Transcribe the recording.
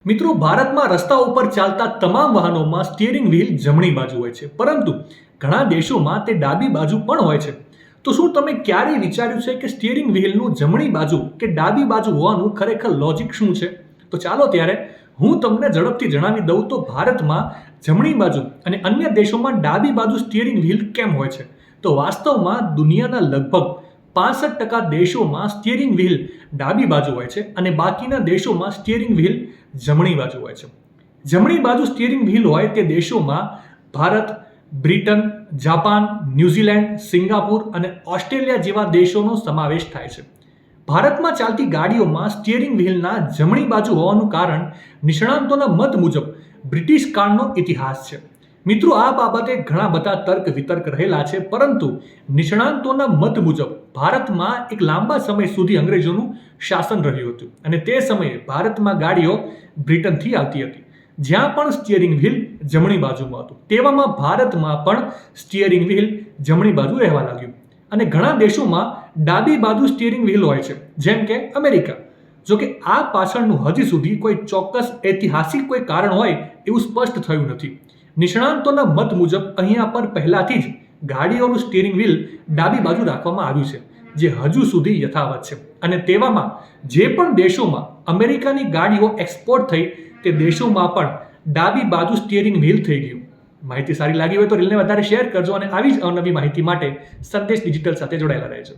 મિત્રો, ભારતમાં રસ્તા ઉપર ચાલતા તમામ વાહનોમાં સ્ટીયરિંગ વ્હીલ જમણી બાજુ હોય છે, પરંતુ ઘણા દેશોમાં તે ડાબી બાજુ પણ હોય છે. તો શું તમે ક્યારેય વિચાર્યું છે કે સ્ટીયરિંગ વ્હીલનું જમણી બાજુ કે ડાબી બાજુ હોવાનું ખરેખર લોજિક શું છે? તો ચાલો ત્યારે હું તમને ઝડપથી જણાવી દઉં તો ભારતમાં જમણી બાજુ અને અન્ય દેશોમાં ડાબી બાજુ સ્ટીયરિંગ વ્હીલ કેમ હોય છે. તો વાસ્તવમાં દુનિયાના લગભગ 65% દેશોમાં સ્ટીયરિંગ વ્હીલ ડાબી બાજુ હોય છે અને બાકીના દેશોમાં સ્ટીયરિંગ વ્હીલ જમણી બાજુ હોય છે. જમણી બાજુ સ્ટીયરિંગ વ્હીલ હોય તે દેશોમાં Bharat, Britain, Japan, New Zealand, Singapore અને ઓસ્ટ્રેલિયા જેવા દેશોનો સમાવેશ થાય છે. ભારતમાં ચાલતી ગાડીઓમાં સ્ટીયરિંગ વ્હીલના જમણી બાજુ હોવાનું કારણ નિષ્ણાંતોના મત મુજબ બ્રિટિશ કાળનો ઇતિહાસ છે. મિત્રો, આ બાબતે ઘણા બધા તર્ક વિતર્ક રહેલા છે, પરંતુ નિષ્ણાંતોના મત મુજબ ભારતમાં એક લાંબા સમય સુધી અંગ્રેજોનું શાસન રહ્યું હતું અને તે સમયે ભારતમાં ગાડીઓ બ્રિટનથી આવતી હતી, જ્યાં પણ સ્ટીયરિંગ વ્હીલ જમણી બાજુમાં હતું. તેવામાં ભારતમાં પણ સ્ટીયરિંગ વ્હીલ જમણી બાજુ રહેવા લાગ્યું અને ઘણા દેશોમાં ડાબી બાજુ સ્ટીયરિંગ વ્હીલ હોય છે, જેમ કે અમેરિકા. જો કે આ પાછળનું હજી સુધી કોઈ ચોક્કસ ઐતિહાસિક કોઈ કારણ હોય એવું સ્પષ્ટ થયું નથી. નિષ્ણાંતોના મત મુજબ અહીંયા પર પહેલાથી જ ગાડીઓનું સ્ટીયરિંગ વ્હીલ ડાબી બાજુ રાખવામાં આવ્યું છે, જે હજુ સુધી યથાવત છે. અને તેવામાં જે પણ દેશોમાં અમેરિકાની ગાડીઓ એક્સપોર્ટ થઈ તે દેશોમાં પણ ડાબી બાજુ સ્ટીયરિંગ વ્હીલ થઈ ગયું. માહિતી સારી લાગી હોય તો રીલને વધારે શેર કરજો અને આવી જ અવનવી માહિતી માટે સંદેશ ડિજિટલ સાથે જોડાયેલા રહેજો.